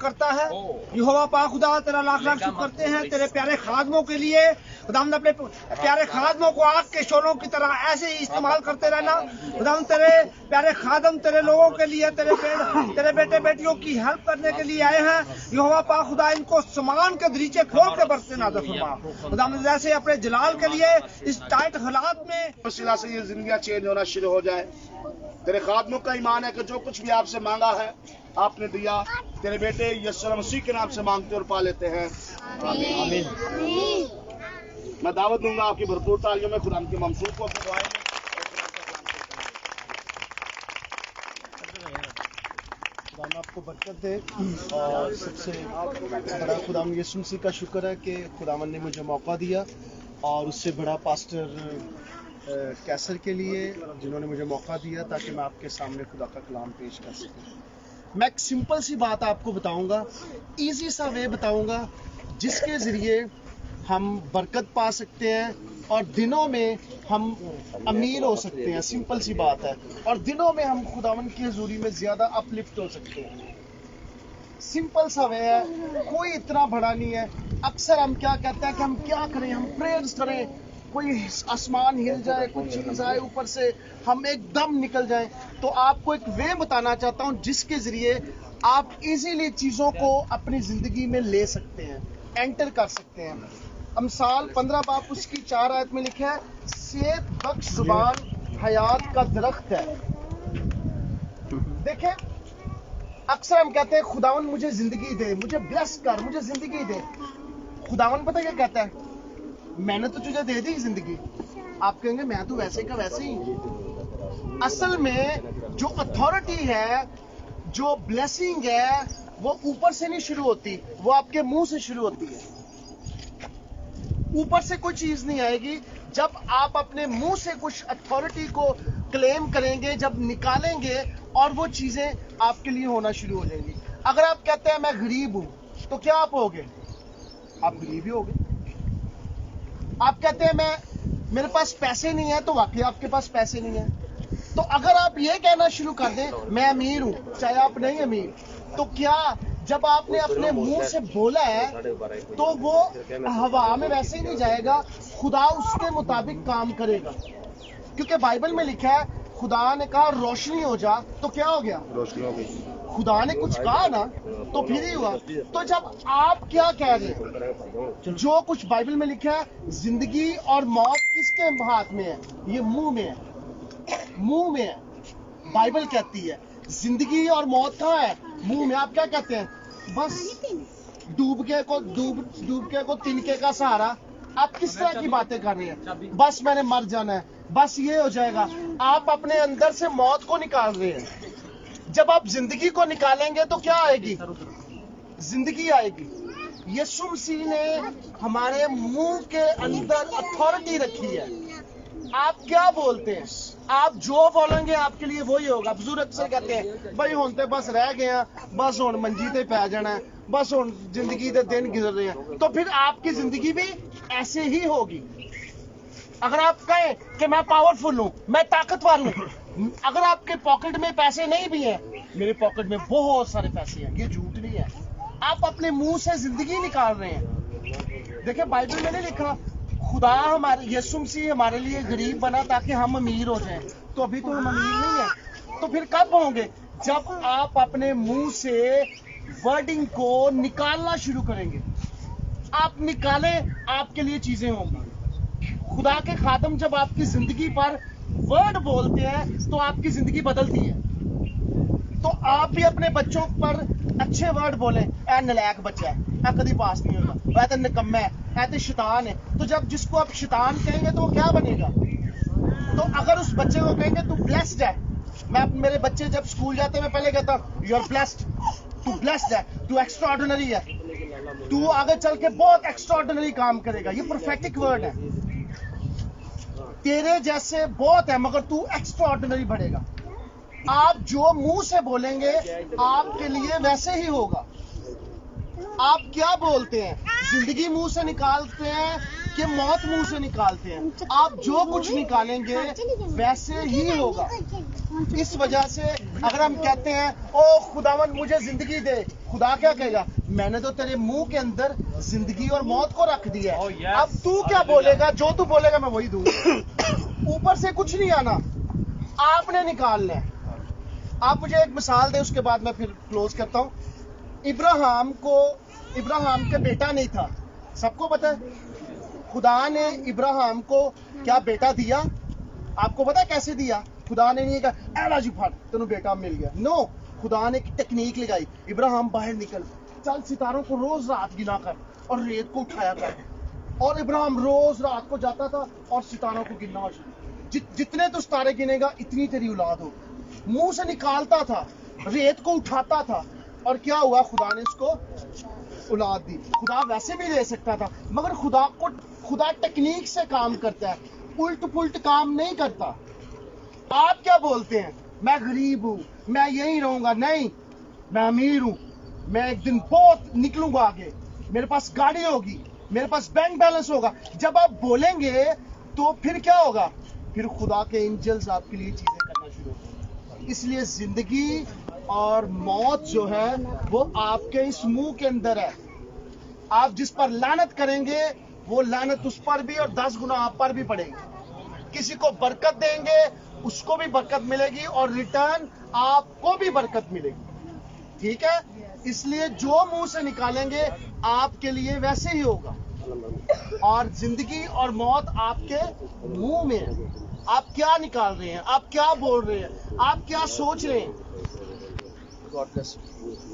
करता है। यहोवा पाक खुदा तेरा लाख लाख शुक्र करते हैं तेरे प्यारे खादमों के लिए। खुदाम अपने प्यारे खादमों को आग के शोलों की तरह ऐसे ही इस्तेमाल करते रहना। खुदाम तेरे प्यारे खादम तेरे लोगों के लिए तेरे बेटे बेटियों की हेल्प करने के लिए आए हैं। यहोवा पाक खुदा इनको सामान के दरीचे खोल के बरतते नाज़ फरमा। खुदाम जैसे अपने जलाल के लिए इस टाइट हालात में वसीला से ये जिंदगियां चेंज होना शुरू हो जाए। तेरे खादमों का ईमान है कि जो कुछ भी आपसे मांगा है आपने दिया। तेरे बेटे यीशु मसीह के नाम से मांगते और पा लेते हैं। आमीन। मैं दावत दूंगा आपकी भरपूर तालियों में खुदा के ममसूद को अपने खुदा आपको बरकत दे। और सबसे बड़ा खुदा यीशु मसीह का शुक्र है कि खुदावन ने मुझे मौका दिया, और उससे बड़ा पास्टर कैसर के लिए जिन्होंने मुझे मौका दिया ताकि मैं आपके सामने खुदा का कलाम पेश कर सकूं। मैं एक सिंपल सी बात आपको बताऊंगा, इजी सा वे बताऊंगा जिसके ज़रिए हम बरकत पा सकते हैं और दिनों में हम अमीर हो सकते हैं। सिंपल सी बात है, और दिनों में हम खुदावन की हजूरी में ज़्यादा अपलिफ्ट हो सकते हैं। सिंपल सा वे है, कोई इतना बड़ा नहीं है। अक्सर हम क्या कहते हैं कि हम क्या करें, हम प्रेयर्स करें, कोई आसमान हिल जाए, कोई चीज़ आए ऊपर से, हम एकदम निकल जाएं। तो आपको एक वे बताना चाहता हूं जिसके ज़रिए आप इजीली चीज़ों को अपनी ज़िंदगी में ले सकते हैं, एंटर कर सकते हैं। अमसाल 15 बाब उसकी 4 आयत में लिखा है, सेहत बख्श जुबान हयात का दरख्त है। देखें, अक्सर हम कहते हैं खुदावन मुझे ज़िंदगी दे, मुझे ब्लेस कर, मुझे ज़िंदगी दे। खुदावन पता क्या कहता है? मैंने तो तुझे दे दी जिंदगी। आप कहेंगे मैं तो वैसे का वैसे ही। असल में जो अथॉरिटी है, जो ब्लेसिंग है, वो ऊपर से नहीं शुरू होती, वो आपके मुंह से शुरू होती है। ऊपर से कोई चीज नहीं आएगी। जब आप अपने मुंह से कुछ अथॉरिटी को क्लेम करेंगे, जब निकालेंगे, और वो चीजें आपके लिए होना शुरू हो जाएंगी। अगर आप कहते हैं मैं गरीब हूं, तो क्या आप होगे? आप गरीब ही होगे। आप कहते हैं मेरे पास पैसे नहीं है, तो वाकई आपके पास पैसे नहीं है। तो अगर आप ये कहना शुरू कर दें मैं अमीर हूं, चाहे आप नहीं अमीर, तो क्या जब आपने अपने मुंह से बोला है तो वो हवा में वैसे ही नहीं जाएगा, खुदा उसके मुताबिक काम करेगा। क्योंकि बाइबल में लिखा है खुदा ने कहा रोशनी हो जा, तो क्या हो गया? रोशनी हो गई। खुदा ने कुछ कहा ना, तो फिर ही हुआ। तो जब आप क्या कह रहे हैं, जो कुछ बाइबल में लिखा है, जिंदगी और मौत किसके हाथ में है? ये मुंह में है, मुंह में है। बाइबल कहती है जिंदगी और मौत कहाँ है? मुंह में। आप क्या कहते हैं? बस डूबके को तिनके का सहारा। आप किस तरह की बातें कर रहे हैं? बस मैंने मर जाना है, बस ये हो जाएगा। आप अपने अंदर से मौत को निकाल रहे हैं। जब आप जिंदगी को निकालेंगे तो क्या आएगी? जिंदगी आएगी। यीशु मसीह ने हमारे मुंह के अंदर अथॉरिटी रखी है। आप क्या बोलते हैं, आप जो बोलेंगे आपके लिए वही होगा। बुजुर्ग अक्सर कहते हैं भाई हुण ते बस रह गए हैं, बस हुण मंजी ते पै जाना है, बस हुण जिंदगी के दिन गुजर रहे हैं। तो फिर आपकी जिंदगी भी ऐसे ही होगी। अगर आप कहें कि मैं पावरफुल हूं, मैं ताकतवर हूं, अगर आपके पॉकेट में पैसे नहीं भी हैं, मेरे पॉकेट में बहुत सारे पैसे हैं, ये झूठ नहीं है। आप अपने मुंह से जिंदगी निकाल रहे हैं। देखिए बाइबल में नहीं लिखा खुदा हमारे यीशु मसीह हमारे लिए गरीब बना ताकि हम अमीर हो जाएं। तो अभी तो हम अमीर नहीं है, तो फिर कब होंगे? जब आप अपने मुंह से वर्डिंग को निकालना शुरू करेंगे। आप निकालें, आपके लिए चीजें होंगी। खुदा के खादम जब आपकी जिंदगी पर वर्ड बोलते हैं तो आपकी जिंदगी बदलती है। तो आप भी अपने बच्चों पर अच्छे वर्ड बोलें, ऐ नलायक बच्चा है, ऐ कभी पास नहीं होगा, ऐ तो निकम्मा है, ऐ तो शैतान है। तो जब जिसको आप शैतान कहेंगे तो वो क्या बनेगा? तो अगर उस बच्चे को कहेंगे तू ब्लेस्ड है, मैं मेरे बच्चे जब स्कूल जाते हैं मैं पहले कहता हूँ यू आर ब्लेस्ड, तू ब्लेस्ड है, तू एक्स्ट्राऑर्डिनरी है, तू आगे चल के बहुत एक्स्ट्राऑर्डिनरी काम करेगा। ये प्रोफेटिक वर्ड है, तेरे जैसे बहुत है मगर तू एक्स्ट्राऑर्डिनरी बढ़ेगा। आप जो मुंह से बोलेंगे आपके लिए वैसे ही होगा। आप क्या बोलते हैं, जिंदगी मुंह से निकालते हैं कि मौत मुंह से निकालते हैं? आप जो कुछ निकालेंगे वैसे ही होगा। इस वजह से अगर हम कहते हैं ओ खुदावन मुझे जिंदगी दे, खुदा क्या कहेगा? मैंने तो तेरे मुंह के अंदर जिंदगी और मौत को रख दिया है। अब तू क्या बोलेगा? जो तू बोलेगा मैं वही दूंगा। ऊपर से कुछ नहीं आना, आपने निकालना है। आप मुझे एक मिसाल दें, उसके बाद मैं फिर क्लोज करता हूं। इब्राहिम के बेटा नहीं था, सबको पता है। खुदा ने इब्राहिम को क्या बेटा दिया? आपको पता है कैसे दिया? खुदा ने नहीं कहा एला जी फट तेनू बेटा मिल गया। नो, खुदा ने टेक्निक लगाई। इब्राहिम बाहर निकल, चल सितारों को रोज रात गिना कर और रेत को उठाया कर। और इब्राहिम रोज रात को जाता था और सितारों को गिनना। जितने तो सितारे गिनेगा इतनी तेरी औलाद हो। मुंह से निकालता था, रेत को उठाता था, और क्या हुआ? खुदा ने उसको औलाद दी। खुदा वैसे भी दे सकता था मगर खुदा टेक्निक से काम करता है, उल्ट पुल्ट काम नहीं करता। आप क्या बोलते हैं? मैं गरीब हूं, मैं यहीं रहूंगा। नहीं, मैं अमीर हूं, मैं एक दिन बहुत निकलूंगा आगे, मेरे पास गाड़ी होगी, मेरे पास बैंक बैलेंस होगा। जब आप बोलेंगे तो फिर क्या होगा? फिर खुदा के एंजल्स आपके लिए चीजें करना शुरू होंगे। इसलिए जिंदगी और मौत जो है वो आपके इस मुंह के अंदर है। आप जिस पर लानत करेंगे वो लानत उस पर भी और 10 गुना आप पर भी पड़ेगी। किसी को बरकत देंगे उसको भी बरकत मिलेगी और रिटर्न आपको भी बरकत मिलेगी। ठीक है? इसलिए जो मुंह से निकालेंगे आपके लिए वैसे ही होगा। और जिंदगी और मौत आपके मुंह में है। आप क्या निकाल रहे हैं, आप क्या बोल रहे हैं, आप क्या सोच रहे हैं। God bless you.